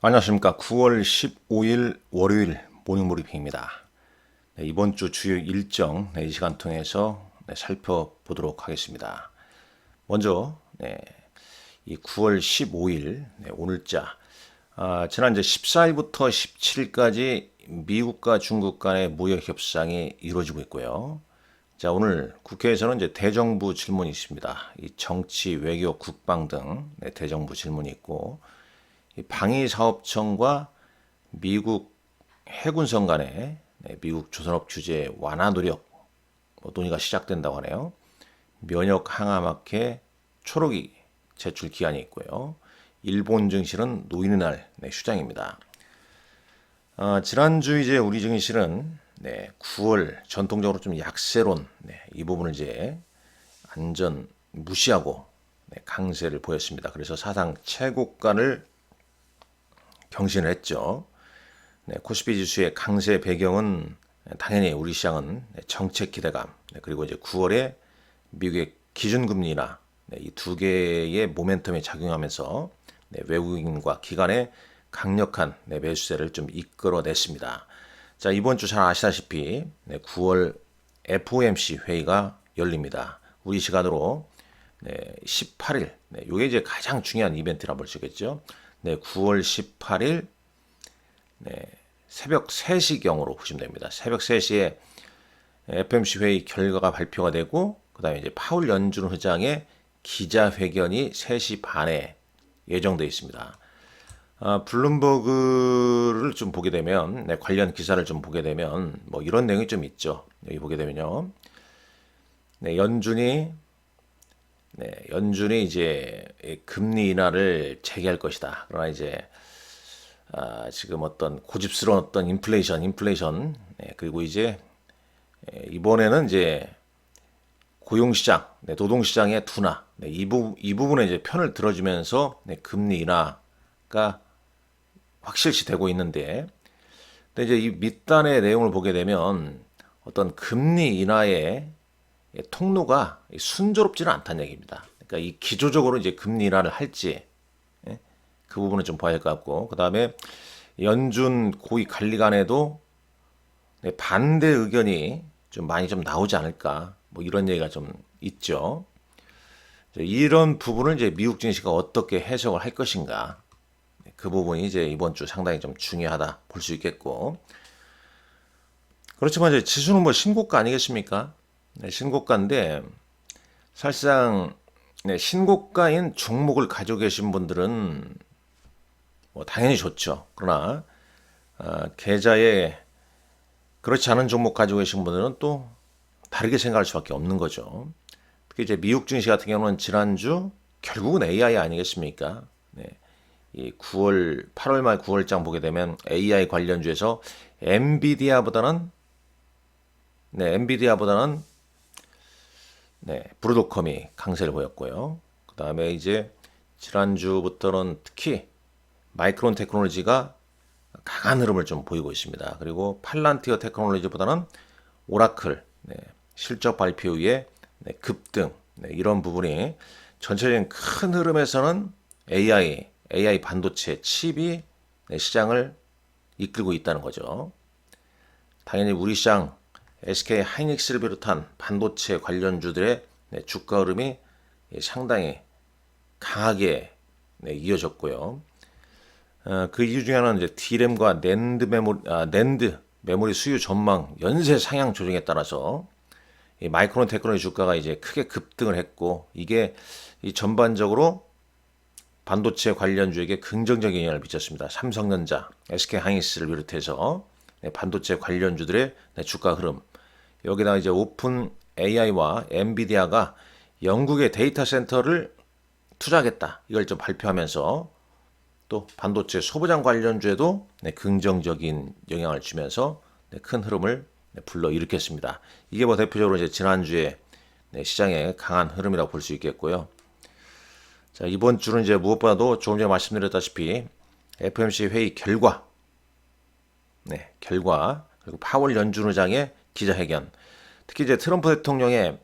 안녕하십니까. 9월 15일 월요일 모닝브리핑입니다. 이번 주 주요 일정 이 시간 통해서 살펴보도록 하겠습니다. 먼저 이 9월 15일 오늘자 지난 이제 14일부터 17일까지 미국과 중국 간의 무역 협상이 이루어지고 있고요. 자, 오늘 국회에서는 이제 대정부 질문이 있습니다. 이 정치, 외교, 국방 등 대정부 질문이 있고, 방위사업청과 미국 해군성 간의 미국 조선업 규제 완화 노력 논의가 시작된다고 하네요. 면역 항암학회 초록이 제출 기한이 있고요. 일본 증시는 노인의 날 휴장입니다. 지난주 이제 우리 증시는 9월 전통적으로 좀 약세론 이 부분을 이제 안전 무시하고 강세를 보였습니다. 그래서 사상 최고가를 경신을 했죠. 코스피 지수의 강세 배경은 당연히 우리 시장은 정책 기대감, 그리고 이제 9월에 미국의 기준금리 인하 이 두 개의 모멘텀이 작용하면서 외국인과 기관의 강력한 매수세를 좀 이끌어냈습니다. 자, 이번 주 잘 아시다시피 9월 FOMC 회의가 열립니다. 우리 시간으로 18일, 이게 이제 가장 중요한 이벤트라 볼 수 있겠죠. 9월 18일 새벽 3시경으로 보시면 됩니다. 새벽 3시에 FOMC 회의 결과가 발표가 되고, 그 다음에 이제 파월 연준 의장의 기자회견이 3시 반에 예정되어 있습니다. 블룸버그를 좀 보게 되면, 관련 기사를 좀 보게 되면, 뭐 이런 내용이 좀 있죠. 여기 보게 되면요. 연준이 이제 금리 인하를 재개할 것이다. 그러나 이제 지금 어떤 고집스러운 어떤 인플레이션, 그리고 이제 이번에는 이제 고용시장, 노동시장의 둔화, 이 부분에 이제 편을 들어주면서 금리 인하가 확실시 되고 있는데, 근데 이제 이 밑단의 내용을 보게 되면 어떤 금리 인하의 통로가 순조롭지는 않다는 얘기입니다. 그러니까 이 기조적으로 이제 금리 인하를 할지 그 부분은 좀 봐야 할 것 같고, 그 다음에 연준 고위 관리관에도 반대 의견이 좀 많이 좀 나오지 않을까, 뭐 이런 얘기가 좀 있죠. 이런 부분을 이제 미국 증시가 어떻게 해석을 할 것인가, 그 부분이 이제 이번 주 상당히 좀 중요하다 볼 수 있겠고, 그렇지만 이제 지수는 뭐 신고가 아니겠습니까? 신고가인데 사실상 신고가인 종목을 가지고 계신 분들은 뭐 당연히 좋죠. 그러나 계좌에 그렇지 않은 종목 가지고 계신 분들은 또 다르게 생각할 수밖에 없는 거죠. 특히 이제 미국 증시 같은 경우는 지난주 결국은 AI 아니겠습니까? 이 8월 말 9월장 보게 되면 AI 관련주에서 엔비디아보다는 브로드컴이 강세를 보였고요. 그 다음에 이제 지난주부터는 특히 마이크론 테크놀로지가 강한 흐름을 좀 보이고 있습니다. 그리고 팔란티어 테크놀로지보다는 오라클 실적 발표 후에 급등, 이런 부분이 전체적인 큰 흐름에서는 AI 반도체 칩이 시장을 이끌고 있다는 거죠. 당연히 우리 시장 SK 하이닉스를 비롯한 반도체 관련주들의 주가 흐름이 상당히 강하게 이어졌고요. 그 이유 중에 하나는 이제 D램과 낸드 메모리 수요 전망 연쇄 상향 조정에 따라서 이 마이크론 테크놀로지 주가가 이제 크게 급등을 했고, 이게 이 전반적으로 반도체 관련주에게 긍정적인 영향을 미쳤습니다. 삼성전자, SK 하이닉스를 비롯해서 반도체 관련주들의 주가 흐름. 여기다가 이제 오픈 AI와 엔비디아가 영국의 데이터 센터를 투자하겠다, 이걸 좀 발표하면서 또 반도체 소부장 관련주에도 긍정적인 영향을 주면서 큰 흐름을 불러일으켰습니다. 이게 뭐 대표적으로 이제 지난주에 시장의 강한 흐름이라고 볼 수 있겠고요. 자, 이번 주는 이제 무엇보다도 조금 전에 말씀드렸다시피 FOMC 회의 결과, 그리고 파월 연준 의장의 기자회견, 특히 이제 트럼프 대통령의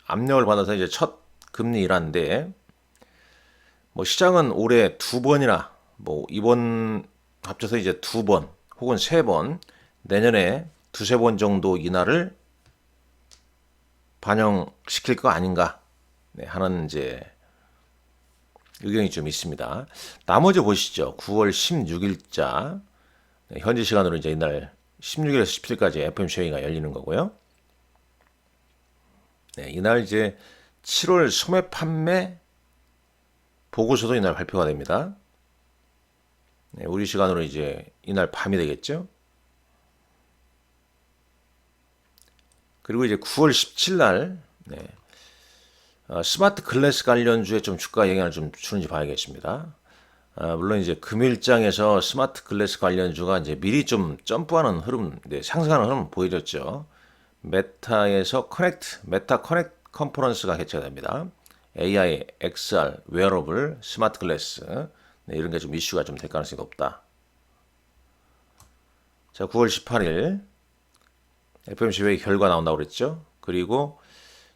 압력을 받아서 이제 첫 금리 인하인데, 뭐 시장은 올해 두 번이나 뭐 이번 합쳐서 이제 두 번 혹은 세 번, 내년에 두세 번 정도 인하를 반영시킬 거 아닌가 하는 이제 의견이 좀 있습니다. 나머지 보시죠. 9월 16일자 현지 시간으로 이제 이날 16일에서 17일까지 FOMC 회의가 열리는 거고요. 이날 이제 7월 소매 판매 보고서도 이날 발표가 됩니다. 우리 시간으로 이제 이날 밤이 되겠죠. 그리고 이제 9월 17일 날 스마트 글래스 관련주에 좀 주가 영향을 좀 주는지 봐야겠습니다. 물론 이제 금일장에서 스마트 글래스 관련주가 이제 미리 좀 점프하는 흐름, 상승하는 흐름 보여줬죠. 메타에서 메타 커넥트 컨퍼런스가 개최가 됩니다. AI, XR, 웨어러블, 스마트 글래스 이런 게 좀 이슈가 좀 될 가능성이 높다. 자, 9월 18일 FOMC 회의 결과 나온다고 그랬죠. 그리고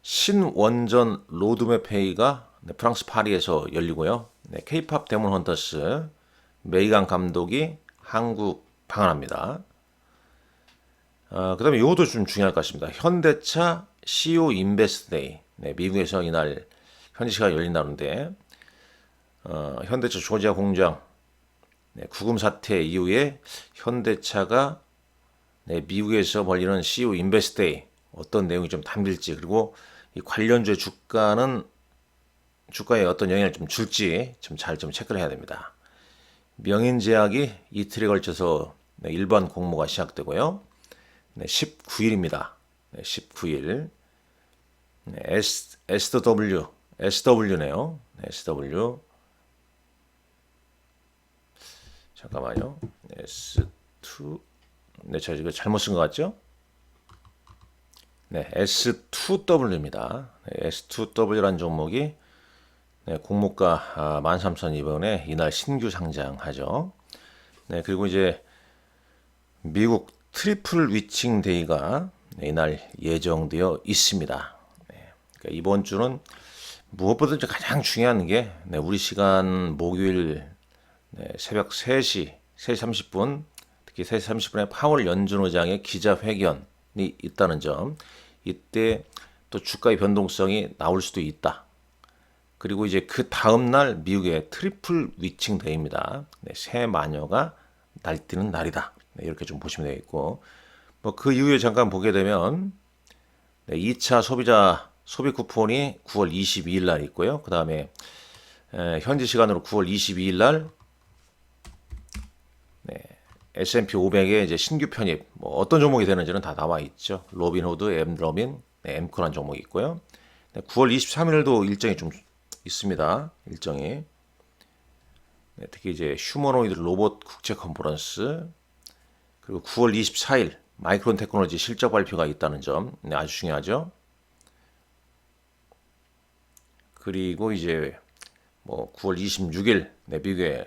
신원전 로드맵 회의가 프랑스 파리에서 열리고요. K-팝 데몬 헌터스 메이간 감독이 한국 방한합니다. 그 다음에 이것도 좀 중요할 것 같습니다. 현대차 CEO 인베스트 데이. 미국에서 이날 현지시가 열린다는데 현대차 조지아 공장 구금 사태 이후에 현대차가 미국에서 벌리는 CEO 인베스트 데이 어떤 내용이 좀 담길지, 그리고 이 관련주의 주가에 어떤 영향을 좀 줄지 좀 잘 좀 체크를 해야 됩니다. 명인제약이 이틀에 걸쳐서 일반 공모가 시작되고요. 19일입니다. 19일. SW네요. SW. 잠깐만요. S2. 제가 이거 잘못 쓴 것 같죠? S2W입니다. S2W라는 종목이 공모가 13,200원에 이날 신규 상장하죠. 그리고 이제 미국 트리플 위칭 데이가 이날 예정되어 있습니다. 그러니까 이번 주는 무엇보다 가장 중요한 게 우리 시간 목요일 새벽 3시 30분, 특히 3시 30분에 파월 연준 의장의 기자회견이 있다는 점, 이때 또 주가의 변동성이 나올 수도 있다. 그리고 이제 그 다음날 미국의 트리플 위칭 데이입니다. 새 마녀가 날뛰는 날이다. 이렇게 좀 보시면 되겠고, 뭐 그 이후에 잠깐 보게 되면 2차 소비 쿠폰이 9월 22일 날 있고요. 그 다음에 현지 시간으로 9월 22일 날 S&P 500의 이제 신규 편입, 뭐 어떤 종목이 되는지는 다 나와 있죠. 로빈후드, 엠드러민, 엠코라는 종목이 있고요. 9월 23일도 일정이 좀 있습니다. 일정이. 특히 이제 휴머노이드 로봇 국제 컨퍼런스, 그리고 9월 24일 마이크론 테크놀로지 실적 발표가 있다는 점 아주 중요하죠. 그리고 이제 뭐 9월 26일 미국의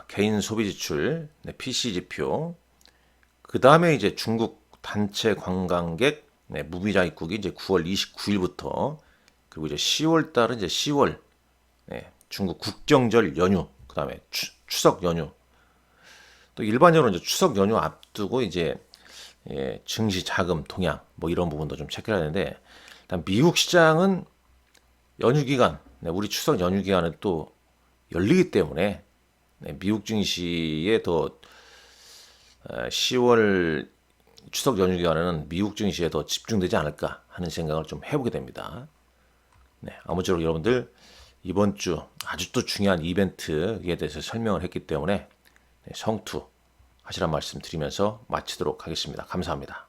개인 소비 지출 PC 지표, 그 다음에 이제 중국 단체 관광객 무비자 입국이 이제 9월 29일부터, 그리고 이제 10월 달은 이제 10월 중국 국경절 연휴, 그 다음에 추석 연휴, 또 일반적으로 이제 추석 연휴 앞두고 이제 증시 자금 동향 뭐 이런 부분도 좀 체크해야 되는데, 일단 미국 시장은 연휴 기간, 우리 추석 연휴 기간에 또 열리기 때문에 미국 증시에 더 10월 추석 연휴 기간에는 미국 증시에 더 집중되지 않을까 하는 생각을 좀 해보게 됩니다. 아무쪼록 여러분들 이번 주 아주 또 중요한 이벤트에 대해서 설명을 했기 때문에 성투 하시란 말씀 드리면서 마치도록 하겠습니다. 감사합니다.